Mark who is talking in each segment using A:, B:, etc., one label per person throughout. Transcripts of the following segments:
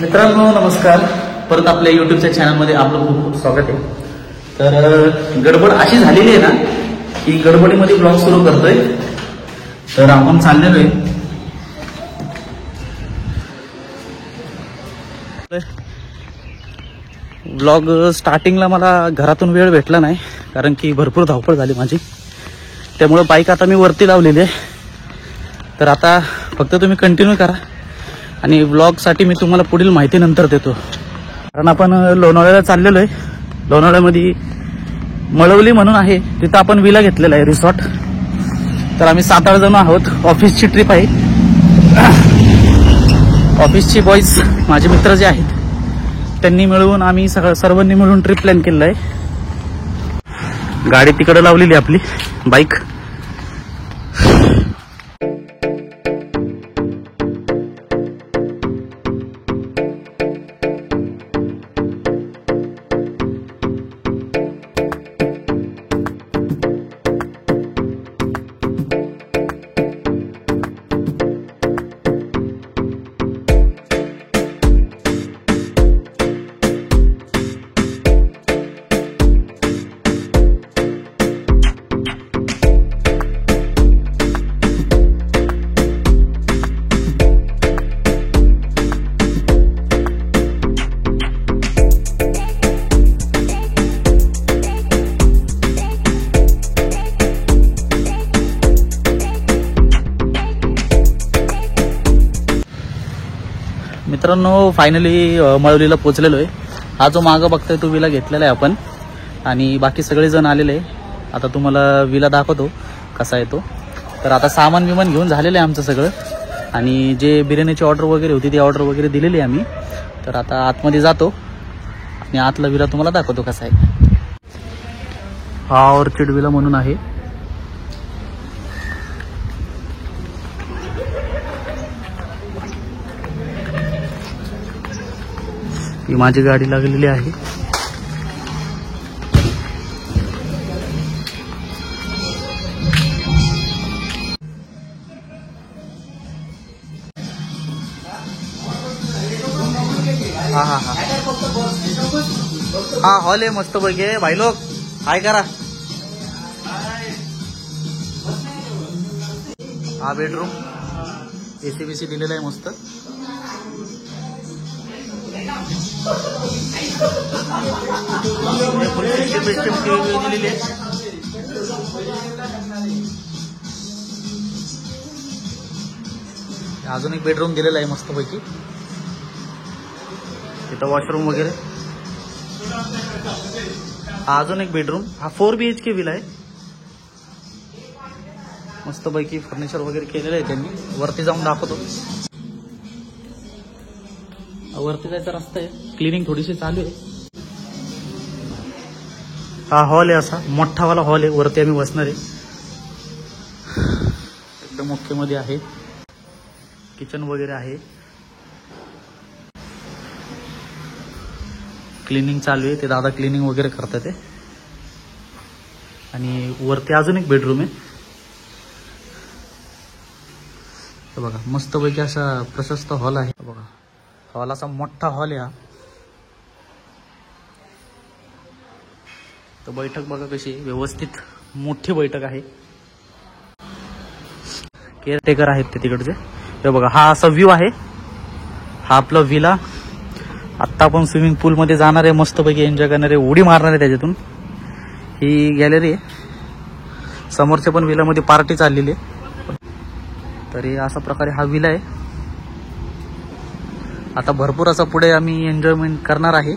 A: मित्रांनो नमस्कार, परत आपल्या युट्यूबच्या चॅनलमध्ये आपलं खूप खूप स्वागत आहे. तर गडबड अशी झालेली आहे ना की गडबडीमध्ये ब्लॉग सुरू करतोय. तर आपण चाललेलो आहे. ब्लॉग स्टार्टिंगला मला घरातून वेळ भेटला नाही कारण की भरपूर धावपळ झाली माझी. त्यामुळे बाईक आता मी वरती लावलेली आहे. तर आता फक्त तुम्ही कंटिन्यू करा आणि ब्लॉगसाठी मी तुम्हाला पुढील माहिती नंतर देतो. कारण आपण लोणावळ्याला चाललेलो आहे. लोणावळ्यामध्ये मळवली म्हणून आहे, तिथं आपण विला घेतलेला आहे, रिसॉर्ट. तर आम्ही 7-8 जण आहोत. ऑफिसची ट्रिप आहे. ऑफिसची बॉईज माझे मित्र जे आहेत त्यांनी मिळून आम्ही सर्वांनी मिळून ट्रिप प्लॅन केलेला आहे. गाडी तिकडे लावलेली आपली बाईक. मित्रांनो फायनली मळवलीला पोहोचलेलो आहे. हा जो मागं बघताय तो विला घेतलेला आहे आपण आणि बाकी सगळे जण आलेले आहे. आता तुम्हाला विला दाखवतो कसा आहे तो. तर आता सामान विमान घेऊन झालेलं आहे आमचं सगळं आणि जे बिर्याणीची ऑर्डर वगैरे होती ती ऑर्डर वगैरे दिलेली आहे आम्ही. तर आता आतमध्ये जातो आणि आतला विला तुम्हाला दाखवतो कसा आहे. हा ऑर्चिड विला म्हणून आहे. ही माझी गाडी लागलेली आहे. हा हा हा हा हॉल आहे मस्त पैकी. भाई लोक हाय करा. हा बेडरूम एसी बीसी दिलेला आहे मस्त. अजून एक बेडरूम दिलेला आहे मस्त पैकी. इथं वॉशरूम वगैरे. हा अजून एक बेडरूम. हा 4 BHK विला आहे. मस्त पैकी फर्निचर वगैरे केलेलं आहे त्यांनी. वरती जाऊन दाखवतो. वरती जायचा रस्ता आहे. क्लिनिंग थोडीशी चालू आहे. हा हॉल आहे, असा मोठावाला हॉल आहे. वरती आम्ही बसणार आहे. एकदम मोठे मध्ये आहे. किचन वगैरे आहे. क्लिनिंग चालू आहे. ते दादा क्लिनिंग वगैरे करतात ते. आणि वरती अजून एक बेडरूम आहे. बघा मस्त पैकी असा प्रशस्त हॉल आहे. बघा हॉल असा मोठा हॉल आहे हा. तर बैठक बघा कशी व्यवस्थित मोठी बैठक आहे. केअरटेकर आहेत ते तिकडचे. हे बघा हा असा व्ह्यू आहे. हा आपला विला. आत्ता आपण स्विमिंग पूल मध्ये जाणार आहे. मस्तपैकी एन्जॉय करणार आहे. उडी मारणार आहे त्याच्यातून. ही गॅलरी आहे. समोरच्या पण विलामध्ये पार्टी चाललेली आहे. तर हे अशा प्रकारे हा विला आहे. आता भरपूर असा पुढे आम्ही एन्जॉयमेंट करणार आहे.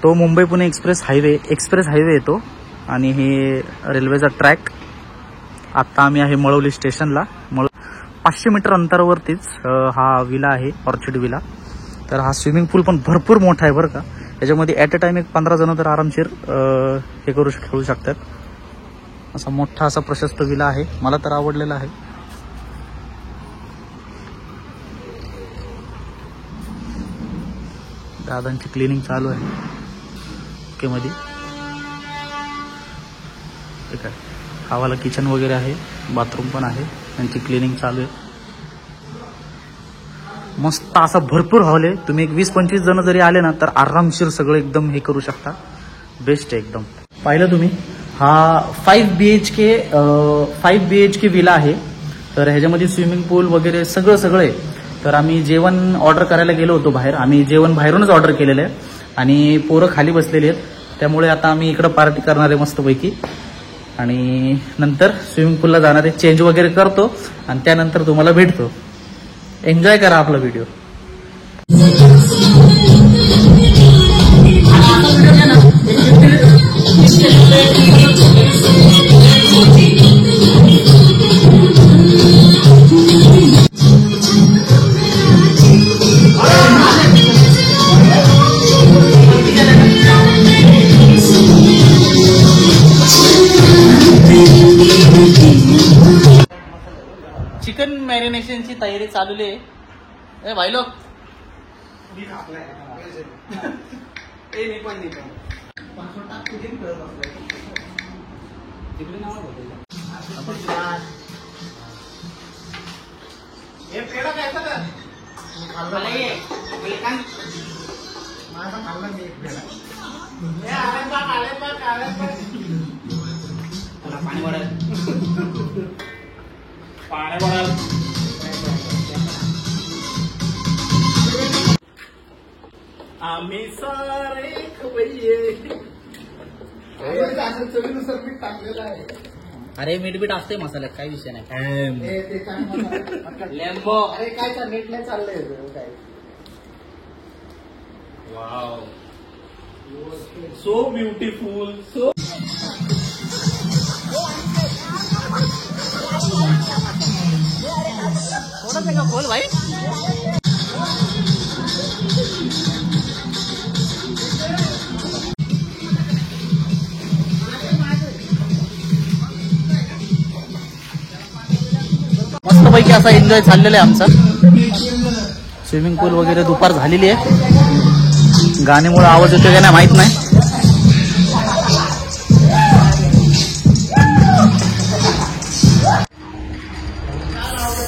A: तो मुंबई पुणे एक्सप्रेस हायवे येतो आणि हे रेल्वेचा ट्रॅक. आता आम्ही आहे मळवली स्टेशनला. 500 मीटर अंतरावरतीच हा विला आहे, ऑर्चिड विला. तर हा स्विमिंग पूल पण भरपूर मोठा आहे बरं का. याच्यामध्ये ॲट अ टाइम एक 15 जण तर आरामशीर हे खेळू शकतात. असा मोठा असा प्रशस्त विला आहे. मला तर आवडलेला आहे. दादांची क्लिनिंग चालू आहे. ओके मध्ये ठीक आहे. खावाला किचन वगैरे आहे, बाथरूम पण आहे. त्यांची क्लिनिंग चालू आहे. मस्त असा भरपूर हॉल आहे. तुम्ही एक 20-25 जण जरी आले ना तर आरामशीर सगळं एकदम हे करू शकता. बेस्ट आहे एकदम. पाहिलं तुम्ही, हा 5 BHK विला आहे. तर ह्याच्यामध्ये स्विमिंग पूल वगैरे सगळं आहे. तर आम्ही जेवण ऑर्डर करायला गेलो होतो बाहेर. आम्ही जेवण बाहेरूनच ऑर्डर केलेलं आहे आणि पोरं खाली बसलेली आहेत. त्यामुळे आता आम्ही इकडं पार्टी करणार आहे मस्तपैकी आणि नंतर स्विमिंग पूलला जाणार आहे. चेंज वगैरे करतो आणि त्यानंतर तुम्हाला भेटतो. एन्जॉय करा आपला व्हिडिओ. चिकन मॅरिनेशनची तयारी चालू आहे. ए भाई लोक पाणी वाढेल आम्ही सारे चवीनुसार मीठ टाकलेलं आहे. अरे मीठ बीठ असते मसाल्यात, काही विषय नाही. लेंबो अरे काय मीठ नाही चाललंय काय. Wow so beautiful. सो थोड़ा सा बोल भाई. मस्तपैकी असा एन्जॉय चाललेला आहे आमचा. स्विमिंग पूल वगैरे दुपार झालेली आहे. गाण्यामुळे आवाज येतो का नाही माहित नाही.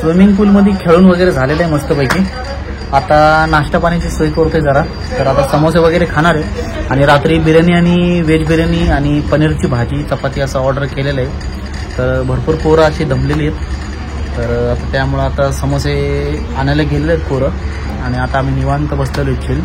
A: स्विमिंग पूल मध्ये खेळून वगैरे झालेलं आहे मस्तपैकी. आता नाश्ता पाण्याची सोय करतोय जरा. तर आता समोसे वगैरे खाणार आहे आणि रात्री बिर्याणी आणि व्हेज बिर्याणी आणि पनीरची भाजी चपाती असं ऑर्डर केलेलं आहे. तर भरपूर पोरं अशी दमलेली आहेत. तर आता त्यामुळं आता समोसे आणायला गेलेले आहेत पोरं आणि आता आम्ही निवांत बसलेलो इच्छिल.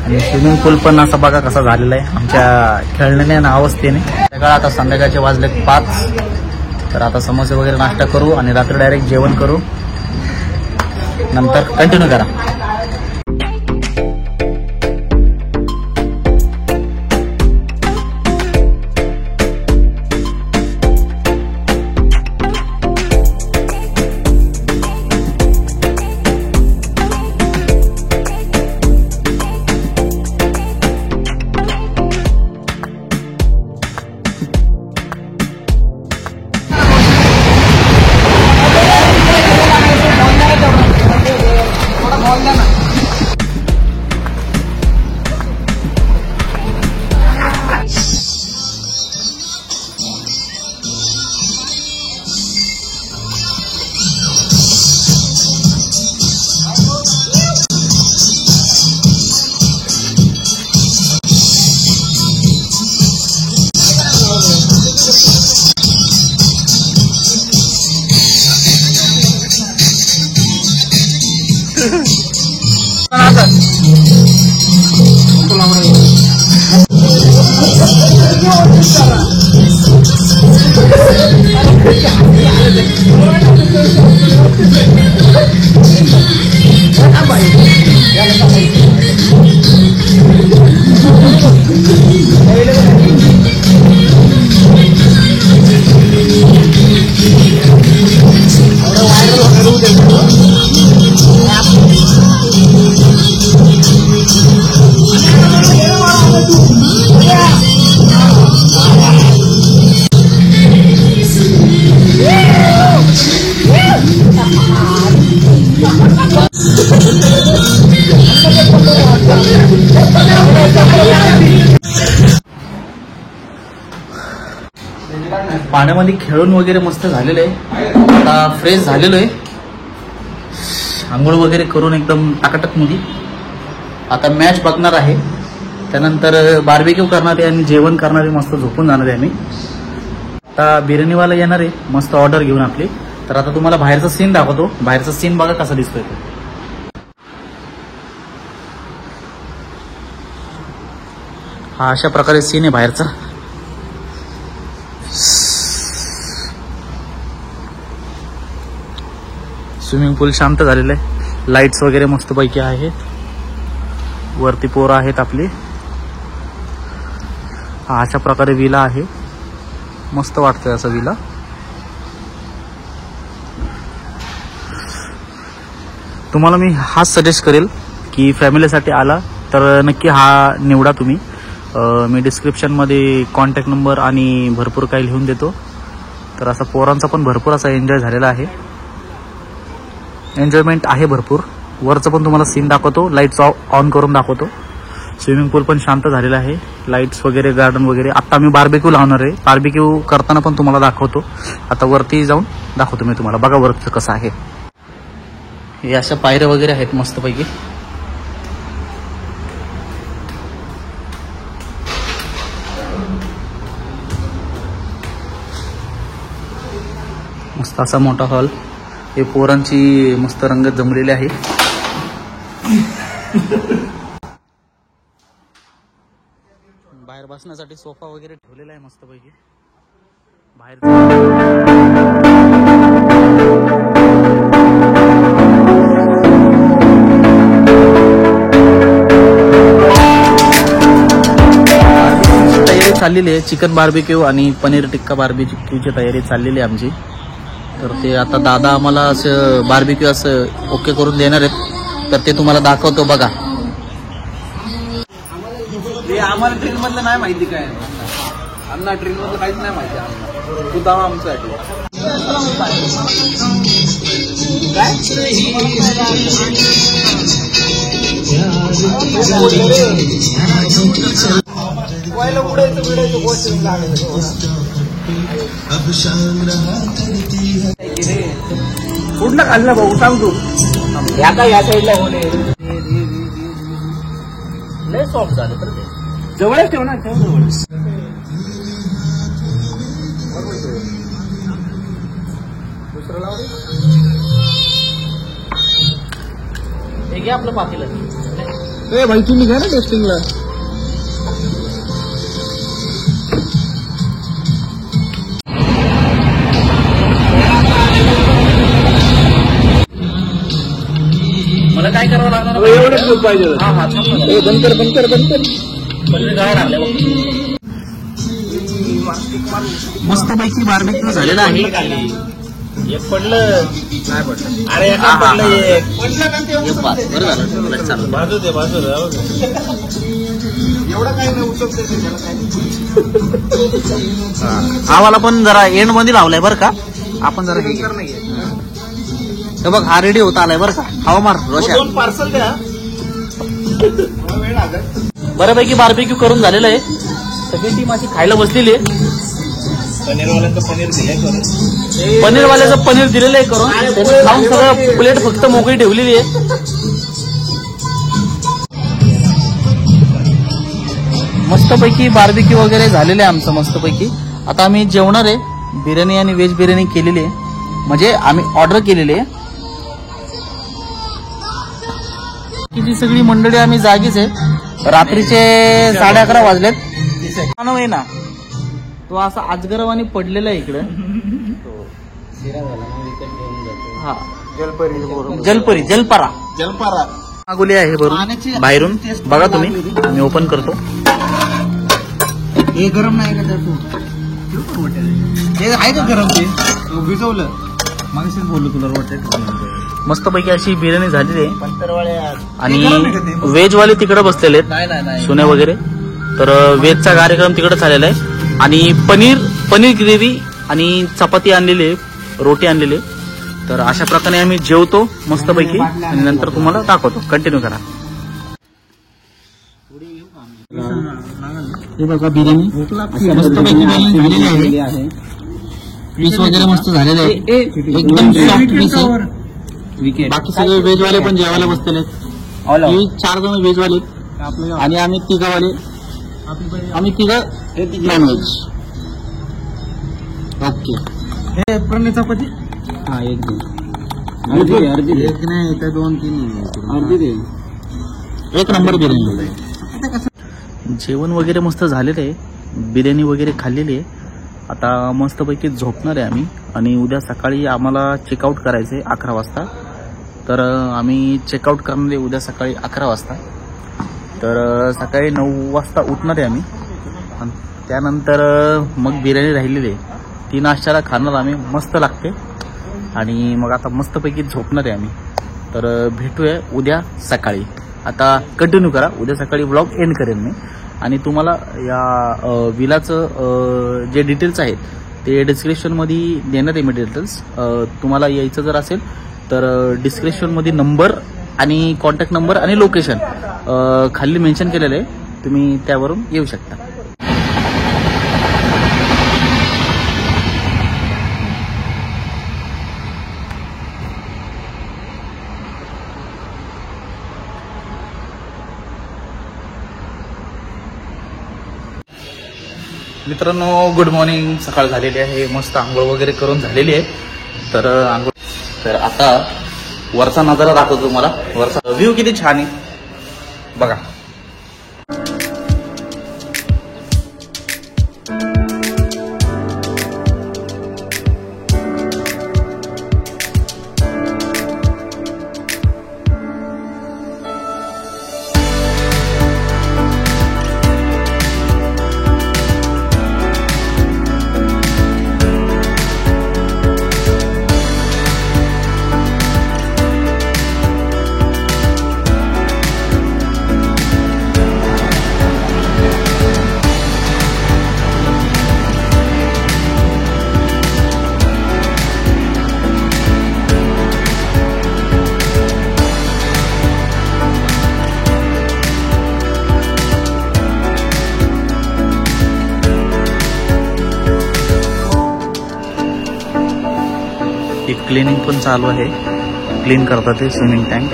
A: आणि स्विमिंग पूल पण असा बघा कसा झालेला आहे आमच्या खेळण्याने आणि अवस्थेने. सकाळ आता संध्याकाळचे वाजले 5. तर आता समोसे वगैरे नाश्ता करू आणि रात्री डायरेक्ट जेवण करू. नंतर कंटिन्यू करा. पाण्यामध्ये खेळून वगैरे मस्त झालेलं आहे. आता फ्रेश झालेलो आहे आंघोळ वगैरे करून एकदम टाकाटक मध्ये आता मॅच बघणार आहे. त्यानंतर बार्बेक्यू करणार आहे आणि जेवण करणार आहे. मस्त झोपून जाणार आहे आम्ही. आता बिर्याणीवाला येणार आहे मस्त ऑर्डर घेऊन आपली. तर आता तुम्हाला बाहेरचा सीन दाखवतो. बाहेरचा सीन बघा कसा दिसतोय तो. हा अशा प्रकारे सीन आहे बाहेरचा. स्विमिंग पूल शांत झालेलं आहे. लाईट्स वगैरे मस्तपैकी आहेत. वरती पोरं आहेत आपली. हा अशा प्रकारे विला आहे. मस्त वाटतंय असं विला. तुम्हाला मी हाच सजेस्ट करेल की फॅमिलीसाठी आला तर नक्की हा निवडा तुम्ही. मी डिस्क्रिप्शनमध्ये कॉन्टॅक्ट नंबर आणि भरपूर काही लिहून देतो. तर असा पोरांचा पण भरपूर असा एन्जॉय झालेला आहे. एन्जॉयमेंट आहे भरपूर. वरचं पण तुम्हाला सीन दाखवतो. लाईट्स ऑन करून दाखवतो. स्विमिंग पूल पण शांत झालेला आहे. लाईट्स वगैरे गार्डन वगैरे. आता आम्ही बार्बेक्यू लावणार आहे. बार्बेक्यू करताना पण तुम्हाला दाखवतो. आता वरती जाऊन दाखवतो मी तुम्हाला. बघा वरचं कसं आहे. हे अशा पायऱ्या वगैरे आहेत मस्तपैकी. मस्त असा मोठा हॉल. हे पोरांची मस्त रंगत जमलेली आहे. बाहेर बसण्यासाठी सोफा वगैरे ठेवलेला आहे मस्तपैकी. बाहेर तयारी चाललेली आहे. चिकन बार्बेक्यू आणि पनीर टिक्का बार्बेक्यूची तयारी चाललेली आहे आमची. तर ते आता दादा आम्हाला असं बार्बेक्यू असं ओके करून देणार आहेत. तर ते तुम्हाला दाखवतो बघा.
B: ते आम्हाला ट्रेन मधलं नाही माहिती काय. आम्हाला ट्रेन मधलं काहीच नाही माहिती. तू दावा आमच्यासाठी काय उडायचं कुठलं खाल्लं भाऊ सांग तू. या का या साईडला होणे
A: लय सॉफ्ट झालं तर ते
B: जवळच ठेव ना. ठेव जवळ. दुसरं लाव.
A: हे घ्या आपलं पातेलं.
B: ए भाई तुम्ही घ्या ना टेस्टिंगला.
A: मला काय करावं लागणार.
B: एवढंच दूध पाहिजे. बंद कर बंद कर बंद कर.
A: मस्तपैकी बार्बेक्यू झालेला आहे.
B: एक पडलं नाही पडलं. अरे पडलं एक
A: बरं झालं.
B: बाजू दे बाजू दे. एवढं काही नाही उचलते.
A: आम्हाला पण जरा एंड मध्ये लावलाय बरं का. आपण जरा हे बघ हा रेडी होता आलाय बरं का. हवा मार रोशा.
B: दोन पार्सल द्या.
A: बऱ्यापैकी बार्बेक्यू करून झालेलं आहे. सगळी टीम अशी खायला बसलेली आहे.
B: पनीरवाल्यांचं पनीर दिलंय.
A: पनीरवाल्याचं पनीर दिलेलं आहे करून. लावून सगळं प्लेट फक्त मोकळी ठेवलेली आहे. मस्तपैकी बार्बेक्यू वगैरे झालेलं आहे आमचं मस्तपैकी. आता आम्ही जेवणार आहे. बिर्याणी आणि व्हेज बिर्याणी केलेली आहे. म्हणजे आम्ही ऑर्डर केलेली आहे. किती सगळी मंडळी आम्ही जागीच आहे. रात्रीचे 11:30 वाजलेत. ना तो असा अजगरवाणी पडलेला आहे इकडे. हा जलपरी जलपरा मागवली आहे भरून बाहेरून. बघा तुम्ही. मी ओपन करतो.
B: हे गरम नाही का तू. हे आहे का गरम. ते भिजवलं मागशीच बोललो तुला. रोटेट
A: मस्तपैकी अशी बिर्याणी झालेली आहे. आणि व्हेजवाले तिकडे बसलेले आहेत सुने वगैरे. तर व्हेजचा कार्यक्रम तिकडे झालेला आहे. आणि पनीर ग्रेव्ही आणि चपाती आणलेली आहे. रोटी आणलेली आहे. तर अशा प्रकारे आम्ही जेवतो मस्तपैकी. आणि नंतर तुम्हाला दाखवतो. कंटिन्यू करा. हे बघा बिर्याणी मस्तपैकी झालेली आहे. पीस वगैरे मस्त झालेले आहे. एकदम सॉफ्ट पीस आहे. बाकी सगळे व्हेजवाले पण जेवायला बसलेले आहेत. ही 4 जण व्हेजवाले आहेत आणि आम्ही तिघावाले, आम्ही तिघं नॉनव्हेज. ओके.
B: हे प्रणय चपाती.
A: हा एक दे.
B: एक नाही तर 2-3 अर्धी दे.
A: एक नंबर बिर्याणी. जेवण वगैरे मस्त झालेलं आहे, बिर्याणी वगैरे खाल्लेली आहे. आता मस्तपैकी झोपणार आहे आम्ही आणि उद्या सकाळी आम्हाला चेकआउट करायचं आहे 11 वाजता. तर आम्ही चेकआउट करणार आहे उद्या सकाळी 11 वाजता. तर सकाळी 9 वाजता उठणार आहे आम्ही आणि त्यानंतर मग बिर्याणी राहिलेली आहे ती नाश्त्याला खाणार आम्ही. मस्त लागते आणि मग आता मस्तपैकी झोपणार आहे आम्ही. तर भेटूया उद्या सकाळी. आता कंटिन्यू करा, उद्या सकाळी ब्लॉग एंड करेन मी आणि तुम्हाला या विलाचं जे डिटेल्स आहेत ते डिस्क्रिप्शनमध्ये देणार आहे मी डिटेल्स. तुम्हाला यायचं जर असेल तर डिस्क्रिप्शनमध्ये नंबर आणि कॉन्टॅक्ट नंबर आणि लोकेशन खाली मेन्शन केलेलं आहे, तुम्ही त्यावरून येऊ शकता. मित्रांनो गुड मॉर्निंग. सकाळ झालेली आहे, मस्त आंघोळ वगैरे करून झालेली आहे. तर आंघोळ, तर आता वरचा नजारा दाखवतो तुम्हाला. वरचा व्ह्यू किती छान आहे बघा. क्लिनिंग पण चालू आहे, क्लीन करतात ते स्विमिंग टँक.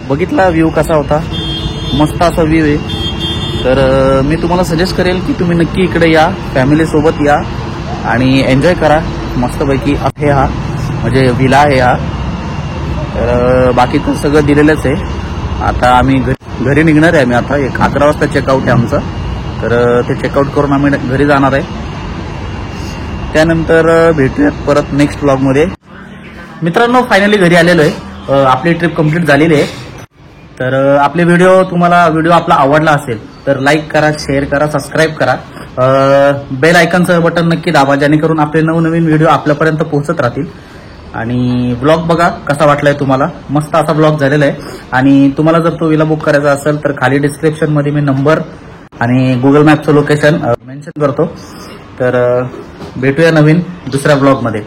A: बघितला व्ह्यू कसा होता, मस्त असा व्ह्यू आहे. तर मी तुम्हाला सजेस्ट करेल की तुम्ही नक्की इकडे या, फॅमिली सोबत या आणि एन्जॉय करा मस्तपैकी. हे हा म्हणजे विला आहे हा. तर बाकी तर सगळं दिलेलंच आहे. आता आम्ही घरी निघणार आहे. आम्ही आता 11 वाजता चेकआउट आहे आमचं. तर ते चेकआउट करून आम्ही घरी जाणार आहे. त्यानंतर भेटूयात परत नेक्स्ट ब्लॉगमध्ये. मित्रांनो फायनली घरी आलेलो आहे. आपली ट्रिप कंप्लीट झालेली आहे. तर आपले तुम्हाला व्हिडिओ आपला आवडला असेल तर लाईक करा, शेअर करा, सबस्क्राईब करा. बेल आयकॉनचं बटन नक्की दाबा, जेणेकरून आपले नवनवीन व्हिडिओ आपल्यापर्यंत पोहोचत राहतील. आणि ब्लॉग बघा कसा वाटलाय तुम्हाला. मस्त असा ब्लॉग झालेला आहे. आणि तुम्हाला जर तो विला बुक करायचा असेल तर खाली डिस्क्रिप्शनमध्ये मी नंबर आणि गुगल मॅपचं लोकेशन मेन्शन करतो. तर भेटूया नवीन दुसऱ्या ब्लॉगमध्ये.